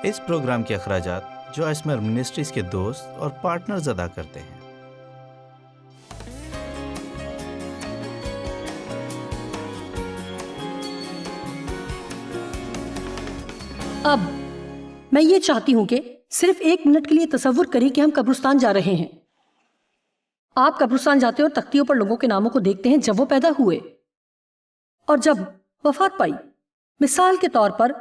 اس programme کے اخراجات جو اسمر منسٹریز کے دوست اور پارٹنرز ادا کرتے ہیں۔ اب میں یہ چاہتی ہوں کہ صرف 1 منٹ کے لیے تصور کریں کہ ہم قبرستان جا رہے ہیں۔ آپ قبرستان جاتے اور تختیوں پر لوگوں کے ناموں کو دیکھتے ہیں جب وہ پیدا ہوئے اور جب وفات پائی۔ مثال کے طور پر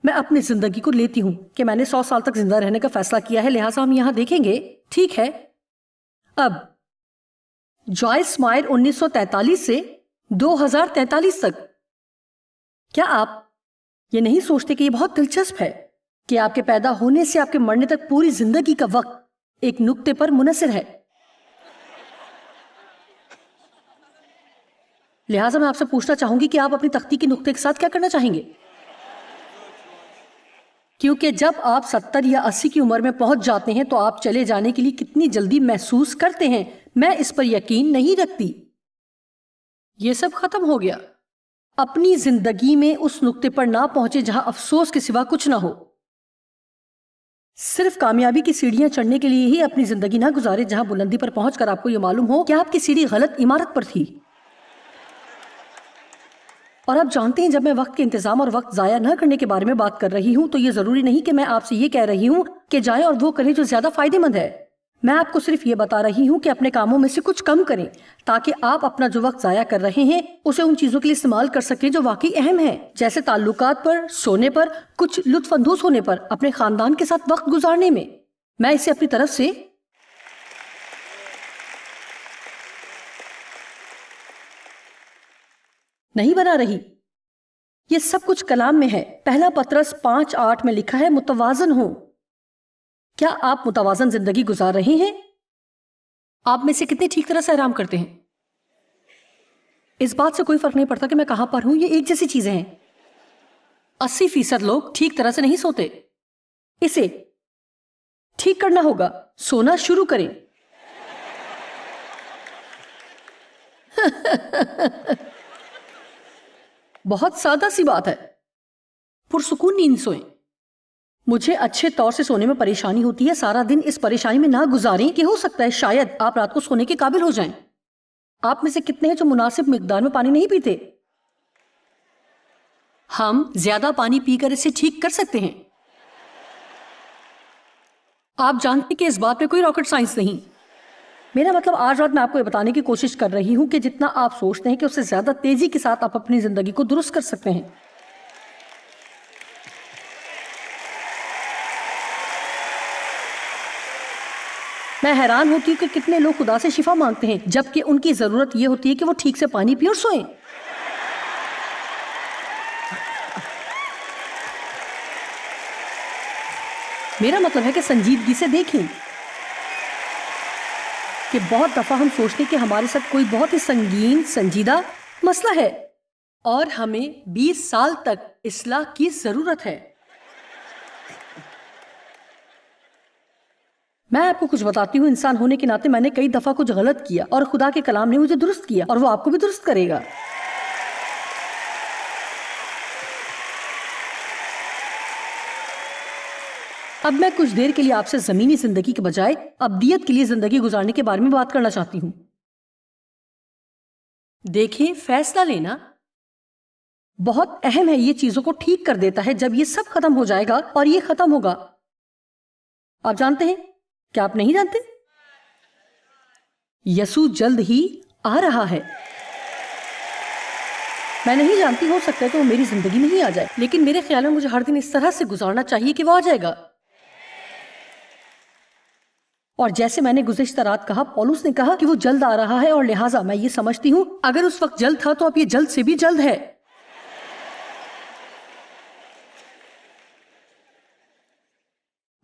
میں اپنی زندگی کو لیتی ہوں کہ میں نے 100 سال تک زندہ رہنے کا فیصلہ کیا ہے، لہٰذا ہم یہاں دیکھیں گے، ٹھیک ہے۔ اب جوائس مائر 1943 سے 2043 تک، کیا آپ یہ نہیں سوچتے کہ یہ بہت دلچسپ ہے کہ آپ کے پیدا ہونے سے آپ کے مرنے تک پوری زندگی کا وقت ایک نقطے پر منحصر ہے؟ لہٰذا میں آپ سے پوچھنا چاہوں گی کہ آپ اپنی تختی کے نقطے کے ساتھ کیا کرنا چاہیں گے؟ کیونکہ جب آپ 70 یا 80 کی عمر میں پہنچ جاتے ہیں تو آپ چلے جانے کے لیے کتنی جلدی محسوس کرتے ہیں، میں اس پر یقین نہیں رکھتی۔ یہ سب ختم ہو گیا۔ اپنی زندگی میں اس نقطے پر نہ پہنچے جہاں افسوس کے سوا کچھ نہ ہو۔ صرف کامیابی کی سیڑھیاں چڑھنے کے لیے ہی اپنی زندگی نہ گزارے جہاں بلندی پر پہنچ کر آپ کو یہ معلوم ہو کہ آپ کی سیڑھی غلط عمارت پر تھی۔ اور آپ جانتے ہیں، جب میں وقت کے انتظام اور وقت ضائع نہ کرنے کے بارے میں بات کر رہی ہوں تو یہ ضروری نہیں کہ میں آپ سے یہ کہہ رہی ہوں کہ جائیں اور وہ کریں جو زیادہ فائدہ مند ہے۔ میں آپ کو صرف یہ بتا رہی ہوں کہ اپنے کاموں میں سے کچھ کم کریں تاکہ آپ اپنا جو وقت ضائع کر رہے ہیں اسے ان چیزوں کے لیے استعمال کر سکیں جو واقعی اہم ہیں، جیسے تعلقات پر، سونے پر، کچھ لطف اندوز ہونے پر، اپنے خاندان کے ساتھ وقت گزارنے میں۔ میں اسے اپنی طرف سے نہیں بنا رہی، یہ سب کچھ کلام میں ہے۔ پہلا پطرس 5:8 میں لکھا ہے، متوازن ہوں۔ کیا آپ متوازن زندگی گزار رہے ہیں؟ آپ میں سے کتنے ٹھیک طرح سے آرام کرتے ہیں؟ اس بات سے کوئی فرق نہیں پڑتا کہ میں کہاں پر ہوں، یہ ایک جیسی چیزیں ہیں۔ 80% لوگ ٹھیک طرح سے نہیں سوتے۔ اسے ٹھیک کرنا ہوگا، سونا شروع کریں۔ بہت سادہ سی بات ہے، پرسکون نیند سوئیں۔ مجھے اچھے طور سے سونے میں پریشانی ہوتی ہے، سارا دن اس پریشانی میں نہ گزاریں کہ ہو سکتا ہے شاید آپ رات کو سونے کے قابل ہو جائیں۔ آپ میں سے کتنے ہیں جو مناسب مقدار میں پانی نہیں پیتے؟ ہم زیادہ پانی پی کر اسے ٹھیک کر سکتے ہیں۔ آپ جانتے ہیں کہ اس بات میں کوئی راکٹ سائنس نہیں۔ میرا مطلب آج رات میں آپ کو یہ بتانے کی کوشش کر رہی ہوں کہ جتنا آپ سوچتے ہیں کہ اس سے زیادہ تیزی کے ساتھ آپ اپنی زندگی کو درست کر سکتے ہیں۔ میں حیران ہوتی ہوں کہ کتنے لوگ خدا سے شفا مانگتے ہیں جبکہ ان کی ضرورت یہ ہوتی ہے کہ وہ ٹھیک سے پانی پئیں اور سوئیں۔ میرا مطلب ہے کہ سنجیدگی سے دیکھیں کہ بہت دفعہ ہم سوچتے ہیں کہ ہمارے ساتھ کوئی بہت ہی سنگین سنجیدہ مسئلہ ہے اور ہمیں 20 سال تک اصلاح کی ضرورت ہے۔ میں آپ کو کچھ بتاتی ہوں، انسان ہونے کے ناطے میں نے کئی دفعہ کچھ غلط کیا اور خدا کے کلام نے مجھے درست کیا اور وہ آپ کو بھی درست کرے گا۔ اب میں کچھ دیر کے لیے آپ سے زمینی زندگی کے بجائے ابدیت کے لیے زندگی گزارنے کے بارے میں بات کرنا چاہتی ہوں۔ دیکھیں، فیصلہ لینا بہت اہم ہے، یہ چیزوں کو ٹھیک کر دیتا ہے۔ جب یہ سب ختم ہو جائے گا اور یہ ختم ہوگا، آپ جانتے ہیں، کیا آپ نہیں جانتے؟ یسوع جلد ہی آ رہا ہے۔ میں نہیں جانتی، ہو سکتا ہے کہ وہ میری زندگی میں ہی آ جائے، لیکن میرے خیال میں مجھے ہر دن اس طرح سے گزارنا چاہیے کہ وہ آ جائے گا۔ اور جیسے میں نے گزشتہ رات کہا، پولس نے کہا کہ وہ جلد آ رہا ہے، اور لہٰذا میں یہ سمجھتی ہوں اگر اس وقت جلد تھا تو اب یہ جلد سے بھی جلد ہے۔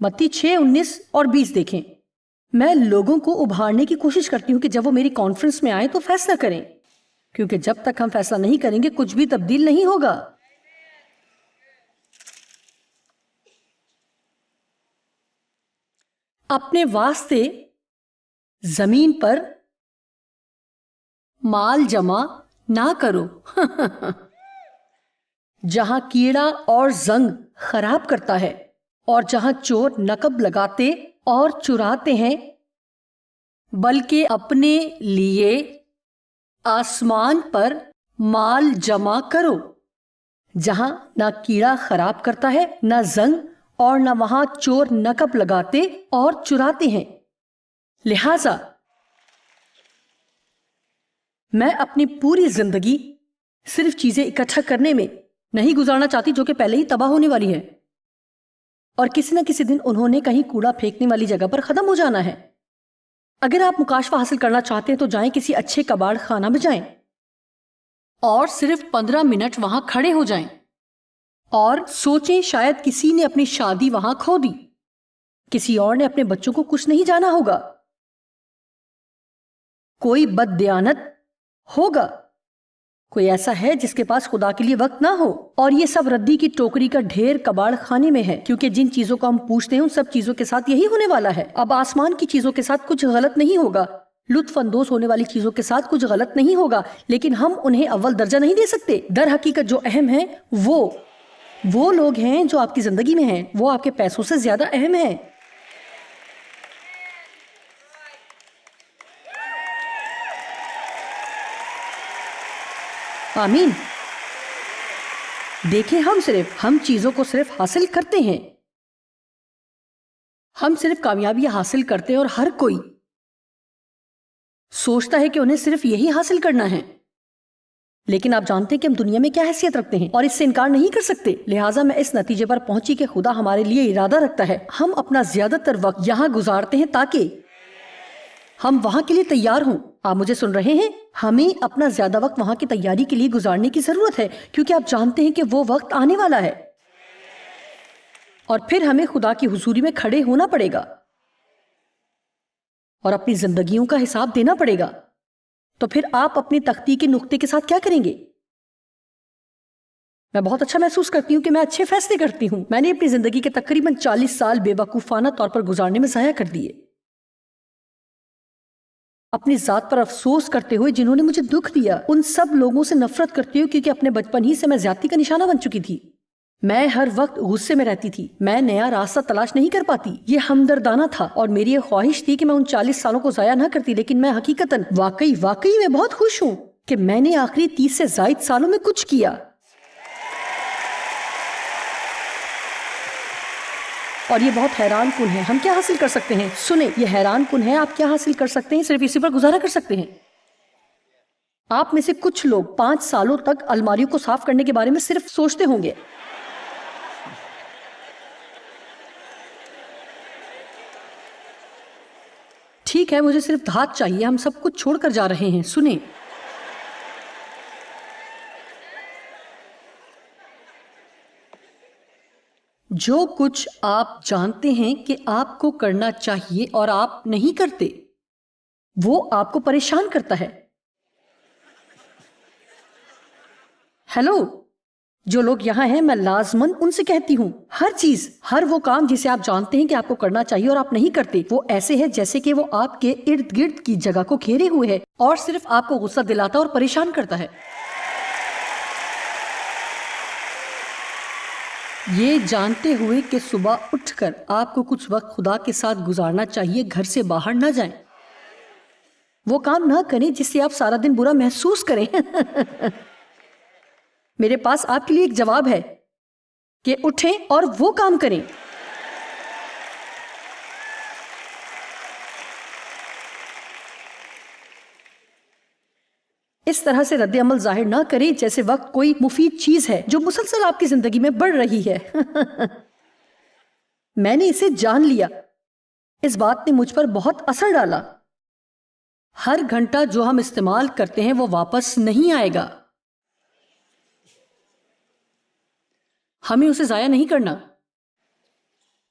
متی 6:19 اور 20 دیکھیں۔ میں لوگوں کو ابھارنے کی کوشش کرتی ہوں کہ جب وہ میری کانفرنس میں آئیں تو فیصلہ کریں، کیونکہ جب تک ہم فیصلہ نہیں کریں گے کچھ بھی تبدیل نہیں ہوگا۔ اپنے واسطے زمین پر مال جمع نہ کرو جہاں کیڑا اور زنگ خراب کرتا ہے اور جہاں چور نقب لگاتے اور چراتے ہیں، بلکہ اپنے لیے آسمان پر مال جمع کرو، جہاں نہ کیڑا خراب کرتا ہے، نہ زنگ، اور نہ وہاں چور نقب لگاتے اور چراتے ہیں۔ لہذا میں اپنی پوری زندگی صرف چیزیں اکٹھا کرنے میں نہیں گزارنا چاہتی جو کہ پہلے ہی تباہ ہونے والی ہے، اور کسی نہ کسی دن انہوں نے کہیں کوڑا پھینکنے والی جگہ پر ختم ہو جانا ہے۔ اگر آپ مکاشفہ حاصل کرنا چاہتے ہیں تو جائیں کسی اچھے کباڑ خانہ میں جائیں اور صرف 15 منٹ وہاں کھڑے ہو جائیں اور سوچیں، شاید کسی نے اپنی شادی وہاں کھو دی، کسی اور نے اپنے بچوں کو کچھ نہیں جانا ہوگا، کوئی بد دیانت ہوگا، کوئی ایسا ہے جس کے پاس خدا کے لیے وقت نہ ہو، اور یہ سب ردی کی ٹوکری کا ڈھیر کباڑ خانے میں ہے، کیونکہ جن چیزوں کو ہم پوچھتے ہیں ان سب چیزوں کے ساتھ یہی ہونے والا ہے۔ اب آسمان کی چیزوں کے ساتھ کچھ غلط نہیں ہوگا، لطف اندوز ہونے والی چیزوں کے ساتھ کچھ غلط نہیں ہوگا، لیکن ہم انہیں اول درجہ نہیں دے سکتے۔ در حقیقت جو اہم ہیں وہ لوگ ہیں جو آپ کی زندگی میں ہیں، وہ آپ کے پیسوں سے زیادہ اہم ہیں۔ آمین۔ دیکھیں، ہم چیزوں کو صرف حاصل کرتے ہیں، ہم صرف کامیابی حاصل کرتے ہیں، اور ہر کوئی سوچتا ہے کہ انہیں صرف یہی حاصل کرنا ہے، لیکن آپ جانتے ہیں کہ ہم دنیا میں کیا حیثیت رکھتے ہیں اور اس سے انکار نہیں کر سکتے۔ لہٰذا میں اس نتیجے پر پہنچی کہ خدا ہمارے لیے ارادہ رکھتا ہے، ہم اپنا زیادہ تر وقت یہاں گزارتے ہیں تاکہ ہم وہاں کے لیے تیار ہوں۔ آپ مجھے سن رہے ہیں؟ ہمیں اپنا زیادہ وقت وہاں کی تیاری کے لیے گزارنے کی ضرورت ہے، کیونکہ آپ جانتے ہیں کہ وہ وقت آنے والا ہے، اور پھر ہمیں خدا کی حضوری میں کھڑے ہونا پڑے گا اور اپنی زندگیوں کا حساب دینا پڑے گا۔ تو پھر آپ اپنی تختی کے نقطے کے ساتھ کیا کریں گے؟ میں بہت اچھا محسوس کرتی ہوں کہ میں اچھے فیصلے کرتی ہوں۔ میں نے اپنی زندگی کے تقریباً 40 سال بے وقوفانہ طور پر گزارنے میں ضائع کر دیے، اپنی ذات پر افسوس کرتے ہوئے جنہوں نے مجھے دکھ دیا، ان سب لوگوں سے نفرت کرتے ہوئے، کیونکہ اپنے بچپن ہی سے میں زیادتی کا نشانہ بن چکی تھی۔ میں ہر وقت غصے میں رہتی تھی، میں نیا راستہ تلاش نہیں کر پاتی۔ یہ ہمدردانہ تھا اور میری یہ خواہش تھی کہ میں ان 40 سالوں کو ضائع نہ کرتی، لیکن میں حقیقتاً واقعی میں بہت خوش ہوں کہ میں نے آخری 30 سے زائد سالوں میں کچھ کیا۔ اور یہ بہت حیران کن ہے، ہم کیا حاصل کر سکتے ہیں؟ سنیں، یہ حیران کن ہے، آپ کیا حاصل کر سکتے ہیں؟ صرف اسی پر گزارا کر سکتے ہیں۔ آپ میں سے کچھ لوگ 5 سالوں تک الماریوں کو صاف کرنے کے بارے میں صرف سوچتے ہوں گے۔ ٹھیک ہے، مجھے صرف دھات چاہیے، ہم سب کچھ چھوڑ کر جا رہے ہیں۔ سنیں، جو کچھ آپ جانتے ہیں کہ آپ کو کرنا چاہیے اور آپ نہیں کرتے، وہ آپ کو پریشان کرتا ہے۔ ہیلو، جو لوگ یہاں ہیں، میں لازماً ان سے کہتی ہوں، ہر وہ کام جسے آپ جانتے ہیں کہ آپ کو کرنا چاہیے اور آپ نہیں کرتے، وہ ایسے ہے جیسے کہ وہ آپ کے ارد گرد کی جگہ کو گھیرے ہوئے ہے اور صرف آپ کو غصہ دلاتا اور پریشان کرتا ہے۔ یہ جانتے ہوئے کہ صبح اٹھ کر آپ کو کچھ وقت خدا کے ساتھ گزارنا چاہیے، گھر سے باہر نہ جائیں، وہ کام نہ کریں جس سے آپ سارا دن برا محسوس کریں۔ میرے پاس آپ کے لیے ایک جواب ہے کہ اٹھیں اور وہ کام کریں۔ اس طرح سے رد عمل ظاہر نہ کریں جیسے وقت کوئی مفید چیز ہے جو مسلسل آپ کی زندگی میں بڑھ رہی ہے۔ میں نے اسے جان لیا، اس بات نے مجھ پر بہت اثر ڈالا۔ ہر گھنٹہ جو ہم استعمال کرتے ہیں وہ واپس نہیں آئے گا، ہمیں اسے ضائع نہیں کرنا،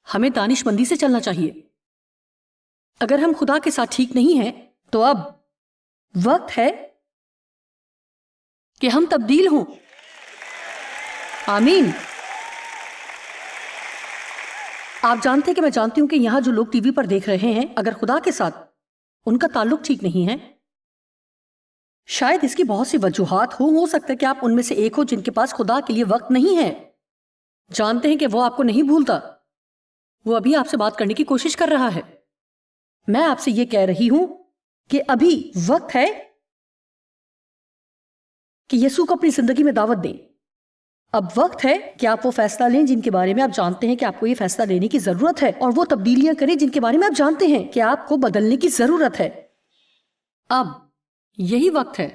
ہمیں دانش مندی سے چلنا چاہیے۔ اگر ہم خدا کے ساتھ ٹھیک نہیں ہیں تو اب وقت ہے کہ ہم تبدیل ہوں۔ آمین۔ آپ جانتے ہیں کہ میں جانتی ہوں کہ یہاں جو لوگ ٹی وی پر دیکھ رہے ہیں، اگر خدا کے ساتھ ان کا تعلق ٹھیک نہیں ہے، شاید اس کی بہت سی وجوہات ہو سکتا ہے کہ آپ ان میں سے ایک ہو جن کے پاس خدا کے لیے وقت نہیں ہے۔ جانتے ہیں کہ وہ آپ کو نہیں بھولتا، وہ ابھی آپ سے بات کرنے کی کوشش کر رہا ہے. میں آپ سے یہ کہہ رہی ہوں کہ ابھی وقت ہے کہ یسوع کو اپنی زندگی میں دعوت دیں. اب وقت ہے کہ آپ وہ فیصلہ لیں جن کے بارے میں آپ جانتے ہیں کہ آپ کو یہ فیصلہ لینے کی ضرورت ہے، اور وہ تبدیلیاں کریں جن کے بارے میں آپ جانتے ہیں کہ آپ کو بدلنے کی ضرورت ہے. اب یہی وقت ہے.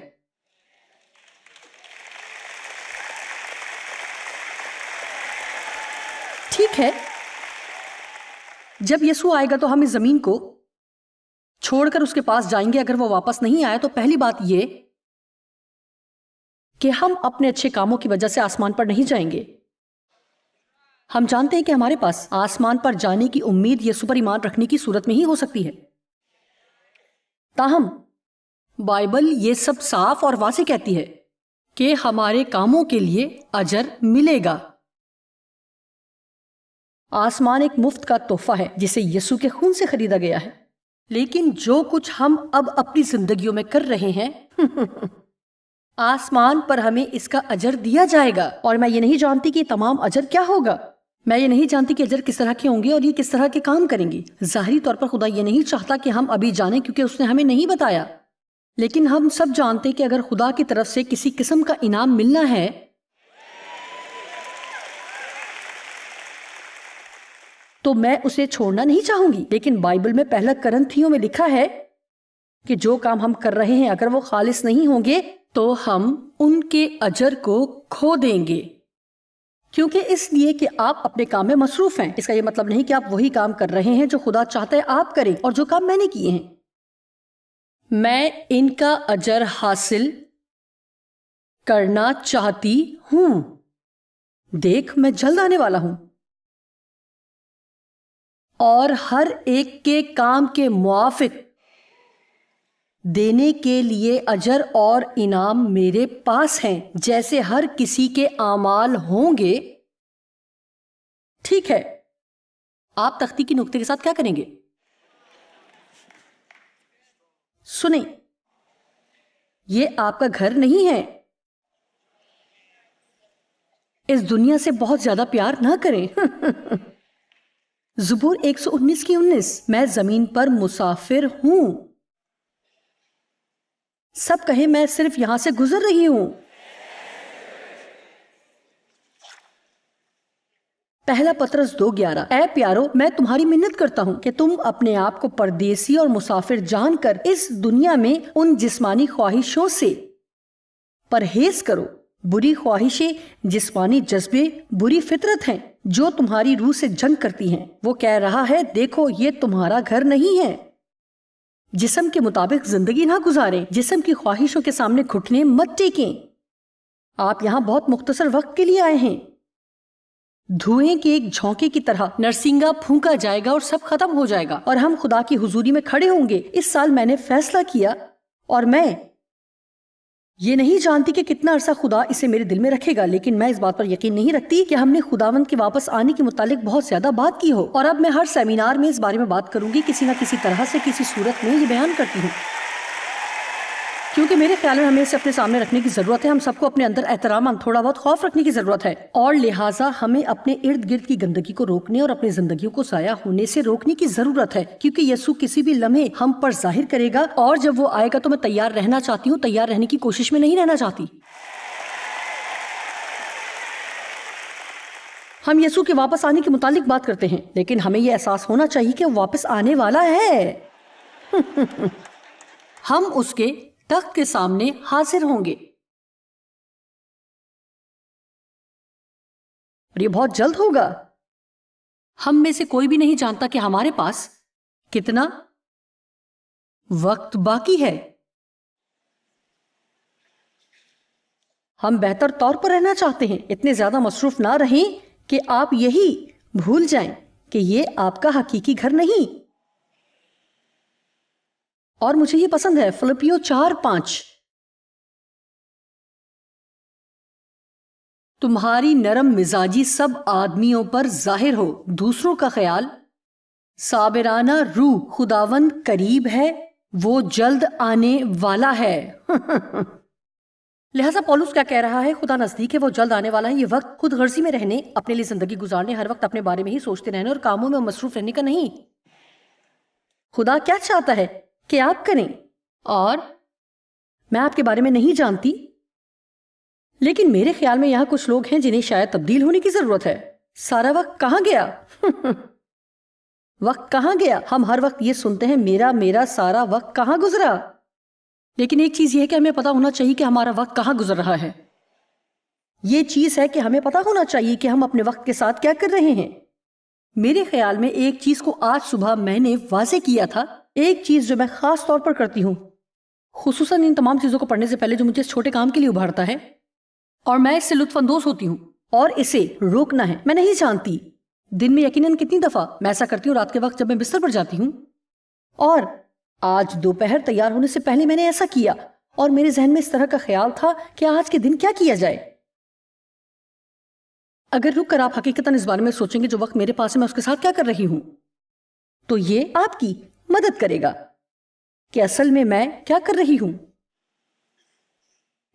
ٹھیک ہے، جب یسوع آئے گا تو ہم اس زمین کو چھوڑ کر اس کے پاس جائیں گے. اگر وہ واپس نہیں آیا تو پہلی بات یہ کہ ہم اپنے اچھے کاموں کی وجہ سے آسمان پر نہیں جائیں گے. ہم جانتے ہیں کہ ہمارے پاس آسمان پر جانے کی امید یسوع پر ایمان رکھنے کی صورت میں ہی ہو سکتی ہے. تاہم بائبل یہ سب صاف اور واضح کہتی ہے کہ ہمارے کاموں کے لیے اجر ملے گا. آسمان ایک مفت کا تحفہ ہے جسے یسوع کے خون سے خریدا گیا ہے. لیکن جو کچھ ہم اب اپنی زندگیوں میں کر رہے ہیں آسمان پر ہمیں اس کا اجر دیا جائے گا. اور میں یہ نہیں جانتی کہ یہ تمام اجر کیا ہوگا. میں یہ نہیں جانتی کہ اجر کس طرح کے ہوں گے اور یہ کس طرح کے کام کریں گے. ظاہری طور پر خدا یہ نہیں چاہتا کہ ہم ابھی جانیں کیونکہ اس نے ہمیں نہیں بتایا. لیکن ہم سب جانتے ہیں کہ اگر خدا کی طرف سے کسی قسم کا انعام ملنا ہے تو میں اسے چھوڑنا نہیں چاہوں گی. لیکن بائبل میں پہلا کرنتھیوں میں لکھا ہے کہ جو کام ہم کر رہے ہیں اگر وہ خالص نہیں ہوں گے تو ہم ان کے اجر کو کھو دیں گے. کیونکہ اس لیے کہ آپ اپنے کام میں مصروف ہیں. اس کا یہ مطلب نہیں کہ آپ وہی کام کر رہے ہیں جو خدا چاہتا ہے آپ کریں اور جو کام میں نے کیے ہیں. میں ان کا اجر حاصل کرنا چاہتی ہوں. دیکھ، میں جلد آنے والا ہوں اور ہر ایک کے کام کے موافق دینے کے لیے اجر اور انعام میرے پاس ہیں جیسے ہر کسی کے اعمال ہوں گے. ٹھیک ہے، آپ تختی کی نقطے کے ساتھ کیا کریں گے؟ سنیں، یہ آپ کا گھر نہیں ہے. اس دنیا سے بہت زیادہ پیار نہ کریں. زبور 119 کی 19، میں زمین پر مسافر ہوں. سب کہیں میں صرف یہاں سے گزر رہی ہوں. پہلا پطرس 2:11، اے پیارو، میں تمہاری منت کرتا ہوں کہ تم اپنے آپ کو پردیسی اور مسافر جان کر اس دنیا میں ان جسمانی خواہشوں سے پرہیز کرو. بری خواہشیں جسمانی جذبے بری فطرت ہیں جو تمہاری روح سے جنگ کرتی ہیں. وہ کہہ رہا ہے، دیکھو یہ تمہارا گھر نہیں ہے. جسم کے مطابق زندگی نہ گزاریں. جسم کی خواہشوں کے سامنے گھٹنے مت ٹیکیں. آپ یہاں بہت مختصر وقت کے لیے آئے ہیں. دھوئیں کے ایک جھونکے کی طرح نرسنگا پھونکا جائے گا اور سب ختم ہو جائے گا اور ہم خدا کی حضوری میں کھڑے ہوں گے. اس سال میں نے فیصلہ کیا اور میں یہ نہیں جانتی کہ کتنا عرصہ خدا اسے میرے دل میں رکھے گا، لیکن میں اس بات پر یقین نہیں رکھتی کہ ہم نے خداوند کے واپس آنے کے متعلق بہت زیادہ بات کی ہو. اور اب میں ہر سیمینار میں اس بارے میں بات کروں گی، کسی نہ کسی طرح سے کسی صورت میں یہ بیان کرتی ہوں، کیونکہ میرے خیال میں ہمیں اسے اپنے سامنے رکھنے کی ضرورت ہے. ہم سب کو اپنے اندر احترام، تھوڑا بہت خوف رکھنے کی ضرورت ہے، اور لہٰذا ہمیں اپنے ارد گرد کی گندگی کو روکنے اور اپنی زندگیوں کو ضائع ہونے سے روکنے کی ضرورت ہے، کیونکہ یسوع کسی بھی لمحے ہم پر ظاہر کرے گا. اور جب وہ آئے گا تو میں تیار رہنا چاہتی ہوں، تیار رہنے کی کوشش میں نہیں رہنا چاہتی. ہم یسوع کے واپس آنے کے متعلق بات کرتے ہیں، لیکن ہمیں یہ احساس ہونا چاہیے کہ وہ واپس آنے والا ہے. ہم اس کے تخت کے سامنے حاضر ہوں گے اور یہ بہت جلد ہوگا. ہم میں سے کوئی بھی نہیں جانتا کہ ہمارے پاس کتنا وقت باقی ہے. ہم بہتر طور پر رہنا چاہتے ہیں، اتنے زیادہ مصروف نہ رہیں کہ آپ یہی بھول جائیں کہ یہ آپ کا حقیقی گھر نہیں. اور مجھے یہ پسند ہے، فلپیو 4:5، تمہاری نرم مزاجی سب آدمیوں پر ظاہر ہو، دوسروں کا خیال، صابرانہ روح، خداوند قریب ہے، وہ جلد آنے والا ہے. لہٰذا پولس کیا کہہ رہا ہے؟ خدا نزدیک ہے، وہ جلد آنے والا ہے۔ یہ وقت خود غرضی میں رہنے، اپنے لیے زندگی گزارنے، ہر وقت اپنے بارے میں ہی سوچتے رہنے اور کاموں میں مصروف رہنے کا نہیں۔ خدا کیا چاہتا ہے کہ آپ کریں، اور میں آپ کے بارے میں نہیں جانتی، لیکن میرے خیال میں یہاں کچھ لوگ ہیں جنہیں شاید تبدیل ہونے کی ضرورت ہے۔ سارا وقت کہاں گیا؟ وقت کہاں گیا؟ ہم ہر وقت یہ سنتے ہیں، میرا سارا وقت کہاں گزرا؟ لیکن ایک چیز یہ ہے کہ ہمیں پتا ہونا چاہیے کہ ہمارا وقت کہاں گزر رہا ہے۔ یہ چیز ہے کہ ہمیں پتا ہونا چاہیے کہ ہم اپنے وقت کے ساتھ کیا کر رہے ہیں۔ میرے خیال میں ایک چیز کو آج صبح میں نے واضح کیا تھا، ایک چیز جو میں خاص طور پر کرتی ہوں، خصوصاً ان تمام چیزوں کو پڑھنے سے پہلے جو مجھے اس چھوٹے کام کے لیے ابھارتا ہے، اور میں اس سے لطف اندوز ہوتی ہوں، اور اسے روکنا ہے۔ میں نہیں جانتی دن میں یقیناً کتنی دفعہ میں ایسا کرتی ہوں، رات کے وقت جب میں بستر پر جاتی ہوں، اور آج دوپہر تیار ہونے سے پہلے میں نے ایسا کیا، اور میرے ذہن میں اس طرح کا خیال تھا کہ آج کے دن کیا کیا جائے۔ اگر رک کر آپ حقیقتاً اس بارے میں سوچیں گے جو وقت میرے پاس ہے میں اس کے ساتھ کیا کر رہی ہوں، تو یہ آپ کی مدد کرے گا کہ اصل میں کیا کر رہی ہوں۔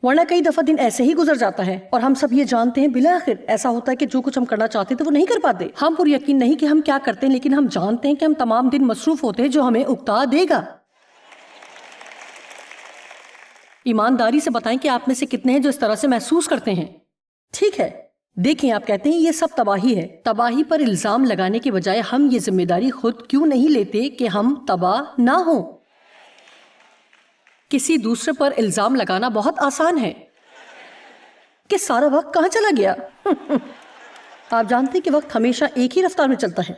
ورنہ کئی دفعہ دن ایسے ہی گزر جاتا ہے، اور ہم سب یہ جانتے ہیں بالآخر ایسا ہوتا ہے کہ جو کچھ ہم کرنا چاہتے تھے وہ نہیں کر پاتے۔ ہم پر یقین نہیں کہ ہم کیا کرتے ہیں، لیکن ہم جانتے ہیں کہ ہم تمام دن مصروف ہوتے ہیں، جو ہمیں اکتا دے گا۔ ایمانداری سے بتائیں کہ آپ میں سے کتنے ہیں جو اس طرح سے محسوس کرتے ہیں؟ ٹھیک ہے، دیکھیں، آپ کہتے ہیں یہ سب تباہی ہے۔ تباہی پر الزام لگانے کے بجائے ہم یہ ذمہ داری خود کیوں نہیں لیتے کہ ہم تباہ نہ ہوں؟ کسی دوسرے پر الزام لگانا بہت آسان ہے کہ سارا وقت کہاں چلا گیا۔ آپ جانتے ہیں کہ وقت ہمیشہ ایک ہی رفتار میں چلتا ہے،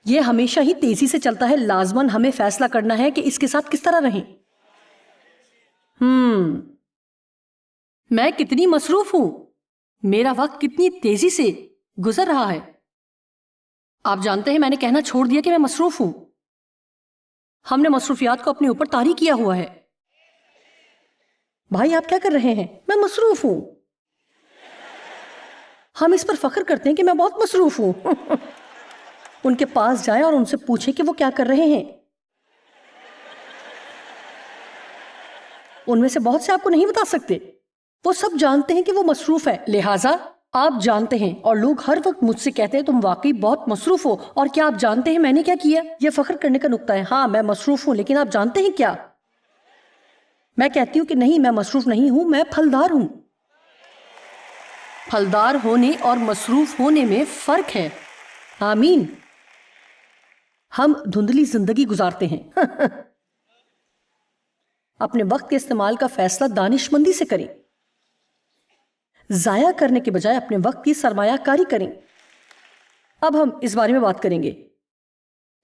یہ ہمیشہ ہی تیزی سے چلتا ہے۔ لازماً ہمیں فیصلہ کرنا ہے کہ اس کے ساتھ کس طرح رہیں۔ میں کتنی مصروف ہوں، میرا وقت کتنی تیزی سے گزر رہا ہے۔ آپ جانتے ہیں میں نے کہنا چھوڑ دیا کہ میں مصروف ہوں۔ ہم نے مصروفیات کو اپنے اوپر طاری کیا ہوا ہے۔ بھائی آپ کیا کر رہے ہیں؟ میں مصروف ہوں۔ ہم اس پر فخر کرتے ہیں کہ میں بہت مصروف ہوں۔ ان کے پاس جائیں اور ان سے پوچھیں کہ وہ کیا کر رہے ہیں۔ ان میں سے بہت سے آپ کو نہیں بتا سکتے، وہ سب جانتے ہیں کہ وہ مصروف ہے، لہٰذا آپ جانتے ہیں۔ اور لوگ ہر وقت مجھ سے کہتے ہیں تم واقعی بہت مصروف ہو، اور کیا آپ جانتے ہیں میں نے کیا کیا؟ یہ فخر کرنے کا نقطہ ہے۔ ہاں میں مصروف ہوں، لیکن آپ جانتے ہیں کیا؟ میں کہتی ہوں کہ نہیں، میں مصروف نہیں ہوں، میں پھلدار ہوں۔ پھلدار ہونے اور مصروف ہونے میں فرق ہے۔ آمین۔ ہم دھندلی زندگی گزارتے ہیں۔ اپنے وقت کے استعمال کا فیصلہ دانش مندی سے کریں، ضائع کرنے کے بجائے اپنے وقت کی سرمایہ کاری کریں۔ اب ہم اس بارے میں بات کریں گے۔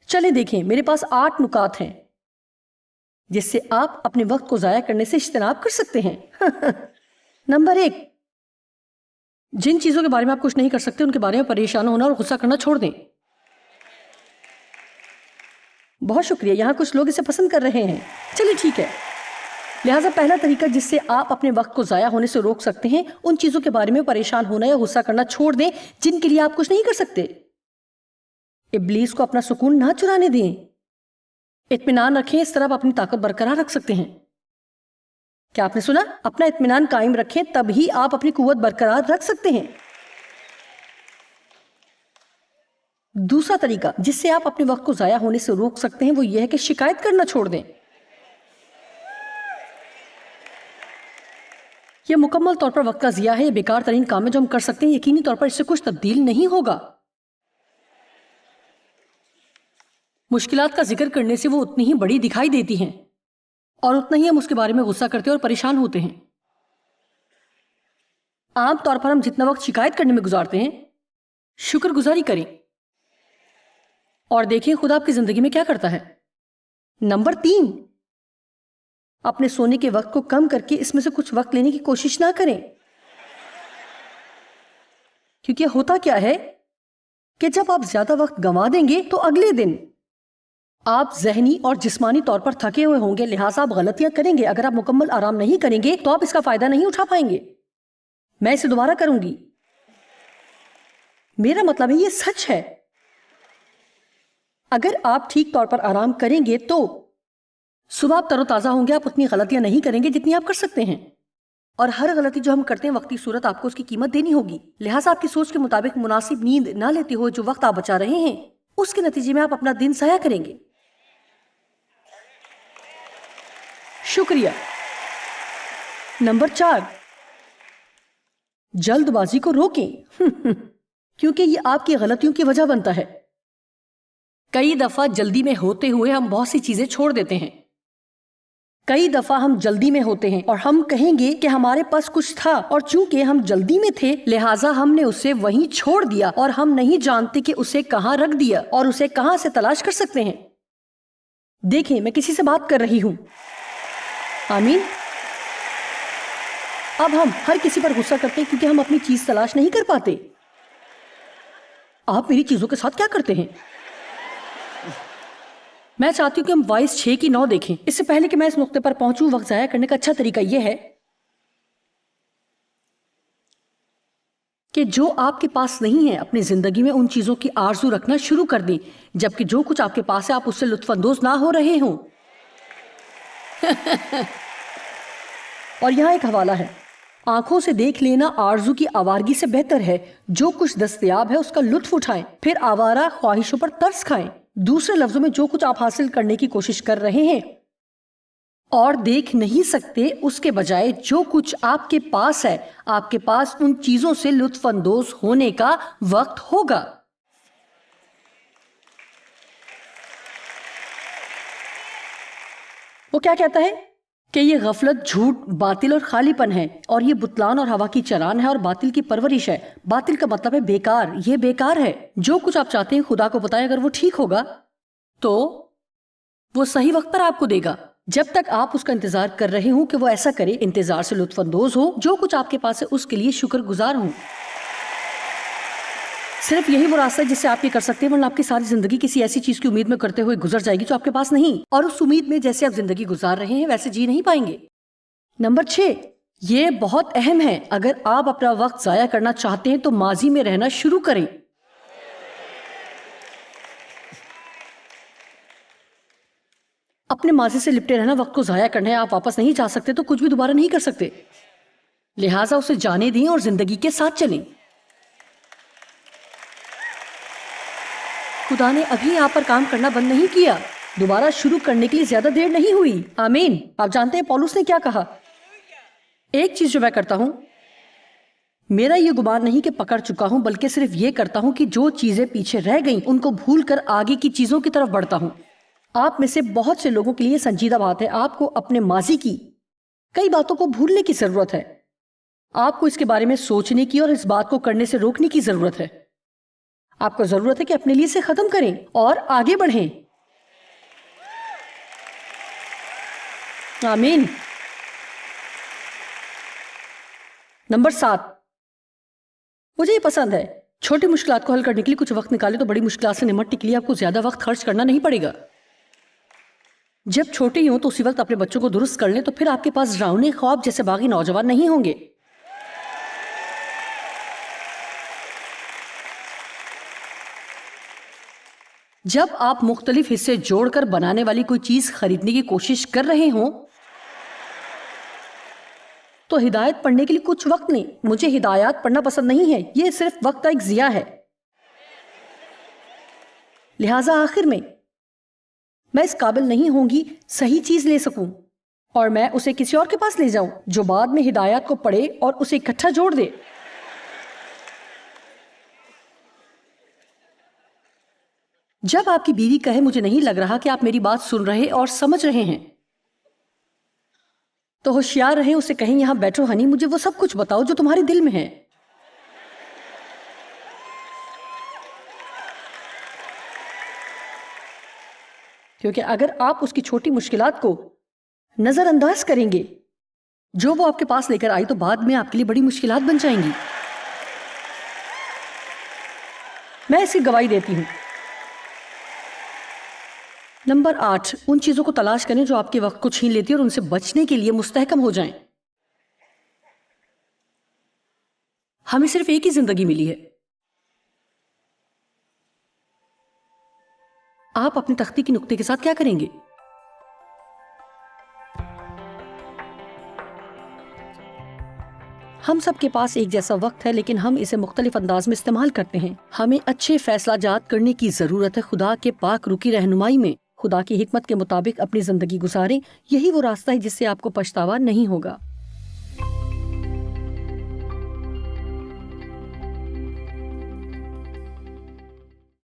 چلیں دیکھیں، میرے پاس 8 نکات ہیں جس سے آپ اپنے وقت کو ضائع کرنے سے اجتناب کر سکتے ہیں۔ نمبر 1، جن چیزوں کے بارے میں آپ کچھ نہیں کر سکتے ان کے بارے میں پریشان ہونا اور غصہ کرنا چھوڑ دیں۔ بہت شکریہ، یہاں کچھ لوگ اسے پسند کر رہے ہیں۔ چلیے ٹھیک ہے۔ لہٰذا پہلا طریقہ جس سے آپ اپنے وقت کو ضائع ہونے سے روک سکتے ہیں، ان چیزوں کے بارے میں پریشان ہونا یا غصہ کرنا چھوڑ دیں جن کے لیے آپ کچھ نہیں کر سکتے۔ ابلیس کو اپنا سکون نہ چرانے دیں، اطمینان رکھیں، اس طرح آپ اپنی طاقت برقرار رکھ سکتے ہیں۔ کیا آپ نے سنا؟ اپنا اطمینان قائم رکھیں، تب ہی آپ اپنی قوت برقرار رکھ سکتے ہیں۔ دوسرا طریقہ جس سے آپ اپنے وقت کو ضائع ہونے سے روک سکتے ہیں وہ یہ ہے کہ شکایت کرنا چھوڑ دیں۔ یہ مکمل طور پر وقت کا ضیاع ہے، یہ بیکار ترین کام ہے جو ہم کر سکتے ہیں۔ یقینی طور پر اس سے کچھ تبدیل نہیں ہوگا۔ مشکلات کا ذکر کرنے سے وہ اتنی ہی بڑی دکھائی دیتی ہیں، اور اتنا ہی ہم اس کے بارے میں غصہ کرتے اور پریشان ہوتے ہیں۔ عام طور پر ہم جتنا وقت شکایت کرنے میں گزارتے ہیں، شکر گزاری کریں اور دیکھیں خدا آپ کی زندگی میں کیا کرتا ہے۔ نمبر 3، اپنے سونے کے وقت کو کم کر کے اس میں سے کچھ وقت لینے کی کوشش نہ کریں، کیونکہ ہوتا کیا ہے کہ جب آپ زیادہ وقت گنوا دیں گے تو اگلے دن آپ ذہنی اور جسمانی طور پر تھکے ہوئے ہوں گے، لہٰذا آپ غلطیاں کریں گے۔ اگر آپ مکمل آرام نہیں کریں گے تو آپ اس کا فائدہ نہیں اٹھا پائیں گے۔ میں اسے دوبارہ کروں گی، میرا مطلب ہے یہ سچ ہے۔ اگر آپ ٹھیک طور پر آرام کریں گے تو صبح آپ تر و تازہ ہوں گے، آپ اتنی غلطیاں نہیں کریں گے جتنی آپ کر سکتے ہیں، اور ہر غلطی جو ہم کرتے ہیں وقتی صورت آپ کو اس کی قیمت دینی ہوگی۔ لہٰذا آپ کی سوچ کے مطابق مناسب نیند نہ لیتے ہوئے جو وقت آپ بچا رہے ہیں اس کے نتیجے میں آپ اپنا دن ضائع کریں گے۔ شکریہ۔ نمبر 4، جلد بازی کو روکیں کیونکہ یہ آپ کی غلطیوں کی وجہ بنتا ہے۔ کئی دفعہ جلدی میں ہوتے ہوئے ہم بہت سی چیزیں چھوڑ دیتے ہیں۔ کئی دفعہ ہم جلدی میں ہوتے ہیں اور ہم کہیں گے کہ ہمارے پاس کچھ تھا، اور چونکہ ہم جلدی میں تھے لہٰذا ہم نے اسے وہیں چھوڑ دیا، اور ہم نہیں جانتے کہ اسے کہاں رکھ دیا اور اسے کہاں سے تلاش کر سکتے ہیں۔ دیکھیں، میں کسی سے بات کر رہی ہوں، آمین۔ اب ہم ہر کسی پر غصہ کرتے ہیں کیونکہ ہم اپنی چیز تلاش نہیں کر پاتے۔ آپ میری چیزوں کے ساتھ کیا کرتے ہیں؟ میں چاہتی ہوں کہ ہم وائس 6 کی 9 دیکھیں۔ اس سے پہلے کہ میں اس نقطے پر پہنچوں، وقت ضائع کرنے کا اچھا طریقہ یہ ہے کہ جو آپ کے پاس نہیں ہے اپنی زندگی میں ان چیزوں کی آرزو رکھنا شروع کر دیں، جبکہ جو کچھ آپ کے پاس ہے آپ اس سے لطف اندوز نہ ہو رہے ہوں۔ اور یہاں ایک حوالہ ہے، آنکھوں سے دیکھ لینا آرزو کی آوارگی سے بہتر ہے۔ جو کچھ دستیاب ہے اس کا لطف اٹھائیں، پھر آوارہ خواہشوں پر ترس کھائیں۔ دوسرے لفظوں میں، جو کچھ آپ حاصل کرنے کی کوشش کر رہے ہیں اور دیکھ نہیں سکتے، اس کے بجائے جو کچھ آپ کے پاس ہے، آپ کے پاس ان چیزوں سے لطف اندوز ہونے کا وقت ہوگا۔ وہ کیا کہتا ہے کہ یہ غفلت، جھوٹ، باطل اور خالی پن ہے، اور یہ بتلان اور ہوا کی چران ہے اور باطل کی پرورش ہے۔ باطل کا مطلب ہے بیکار، یہ بیکار ہے۔ جو کچھ آپ چاہتے ہیں خدا کو بتائیں، اگر وہ ٹھیک ہوگا تو وہ صحیح وقت پر آپ کو دے گا۔ جب تک آپ اس کا انتظار کر رہے ہوں کہ وہ ایسا کرے، انتظار سے لطف اندوز ہو، جو کچھ آپ کے پاس ہے اس کے لیے شکر گزار ہوں۔ صرف یہی وہ راستہ ہے جس سے آپ یہ کر سکتے ہیں، ورنہ آپ کی ساری زندگی کسی ایسی چیز کی امید میں کرتے ہوئے گزر جائے گی جو آپ کے پاس نہیں، اور اس امید میں جیسے آپ زندگی گزار رہے ہیں ویسے جی نہیں پائیں گے۔ نمبر 6، یہ بہت اہم ہے، اگر آپ اپنا وقت ضائع کرنا چاہتے ہیں تو ماضی میں رہنا شروع کریں۔ اپنے ماضی سے لپٹے رہنا وقت کو ضائع کرنا ہے۔ آپ واپس نہیں جا سکتے تو کچھ بھی دوبارہ نہیں کر سکتے، لہٰذا اسے جانے دیں اور زندگی کے ساتھ چلیں۔ خدا نے ابھی آپ پر کام کرنا بند نہیں کیا، دوبارہ شروع کرنے کے لیے زیادہ دیر نہیں ہوئی۔ آمین۔ آپ جانتے ہیں پولس نے کیا کہا؟ ایک چیز جو میں کرتا ہوں، میرا یہ گمان نہیں کہ پکڑ چکا ہوں، بلکہ صرف یہ کرتا ہوں کہ جو چیزیں پیچھے رہ گئیں ان کو بھول کر آگے کی چیزوں کی طرف بڑھتا ہوں۔ آپ میں سے بہت سے لوگوں کے لیے سنجیدہ بات ہے، آپ کو اپنے ماضی کی کئی باتوں کو بھولنے کی ضرورت ہے۔ آپ کو اس کے بارے میں سوچنے کی اور اس بات کو کرنے سے روکنے کی ضرورت ہے۔ آپ کو ضرورت ہے کہ اپنے لیے اسے ختم کریں اور آگے بڑھیں۔ آمین۔ نمبر 7، مجھے یہ پسند ہے، چھوٹی مشکلات کو حل کرنے کے لیے کچھ وقت نکالے تو بڑی مشکلات سے نمٹنے کے لیے آپ کو زیادہ وقت خرچ کرنا نہیں پڑے گا۔ جب چھوٹے ہی ہوں تو اسی وقت اپنے بچوں کو درست کر لیں، تو پھر آپ کے پاس ڈراؤنے خواب جیسے باغی نوجوان نہیں ہوں گے۔ جب آپ مختلف حصے جوڑ کر بنانے والی کوئی چیز خریدنے کی کوشش کر رہے ہوں تو ہدایت پڑھنے کے لیے کچھ وقت نہیں۔ مجھے ہدایات پڑھنا پسند نہیں ہے، یہ صرف وقت کا ایک ضیاع ہے۔ لہٰذا آخر میں اس قابل نہیں ہوں گی صحیح چیز لے سکوں، اور میں اسے کسی اور کے پاس لے جاؤں جو بعد میں ہدایات کو پڑھے اور اسے اکٹھا جوڑ دے۔ جب آپ کی بیوی کہے مجھے نہیں لگ رہا کہ آپ میری بات سن رہے اور سمجھ رہے ہیں، تو ہوشیار رہیں، اسے کہیں یہاں بیٹھو ہنی، مجھے وہ سب کچھ بتاؤ جو تمہارے دل میں ہے۔ کیونکہ اگر آپ اس کی چھوٹی مشکلات کو نظر انداز کریں گے جو وہ آپ کے پاس لے کر آئی، تو بعد میں آپ کے لیے بڑی مشکلات بن جائیں گی۔ میں اس کی گواہی دیتی ہوں۔ نمبر 8، ان چیزوں کو تلاش کریں جو آپ کے وقت کو چھین لیتی ہیں اور ان سے بچنے کے لیے مستحکم ہو جائیں۔ ہمیں صرف ایک ہی زندگی ملی ہے۔ آپ اپنی تختی کے نقطے کے ساتھ کیا کریں گے؟ ہم سب کے پاس ایک جیسا وقت ہے، لیکن ہم اسے مختلف انداز میں استعمال کرتے ہیں۔ ہمیں اچھے فیصلہ جات کرنے کی ضرورت ہے، خدا کے پاک روح کی رہنمائی میں۔ خدا کی حکمت کے مطابق اپنی زندگی گزاریں، یہی وہ راستہ ہے جس سے آپ کو پچھتاوا نہیں ہوگا۔